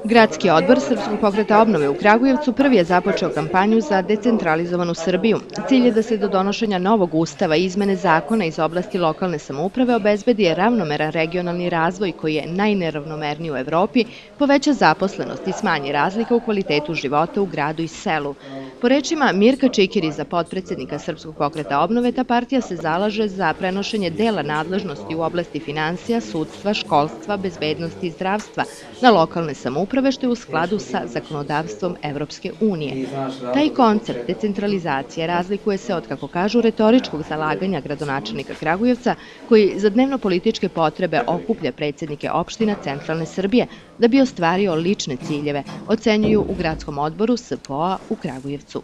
Gradski odbor Srpskog pokreta obnove u Kragujevcu prvi je započeo kampanju za decentralizovanu Srbiju. Cilj je da se do donošenja novog ustava i izmene zakona iz oblasti lokalne samouprave obezbedi ravnomeran regionalni razvoj koji je najneravnomerniji u Evropi, poveća zaposlenost i smanji razlika u kvalitetu života u gradu i selu. Po rečima Mirka Čikiriza, potpredsednika Srpskog pokreta obnove, ta partija se zalaže za prenošenje dela nadležnosti u oblasti finansija, sudstva, školstva, bezbednosti i zdravstva na lokalne samouprave, što je u skladu sa zakonodavstvom Evropske unije. Taj koncept decentralizacije razlikuje se od, kako kažu, retoričkog zalaganja gradonačelnika Kragujevca, koji za dnevno-političke potrebe okuplja predsednike opština centralne Srbije da bi ostvario lične ciljeve, ocenjuju u gradskom odboru SPO-a u Kragujevcu.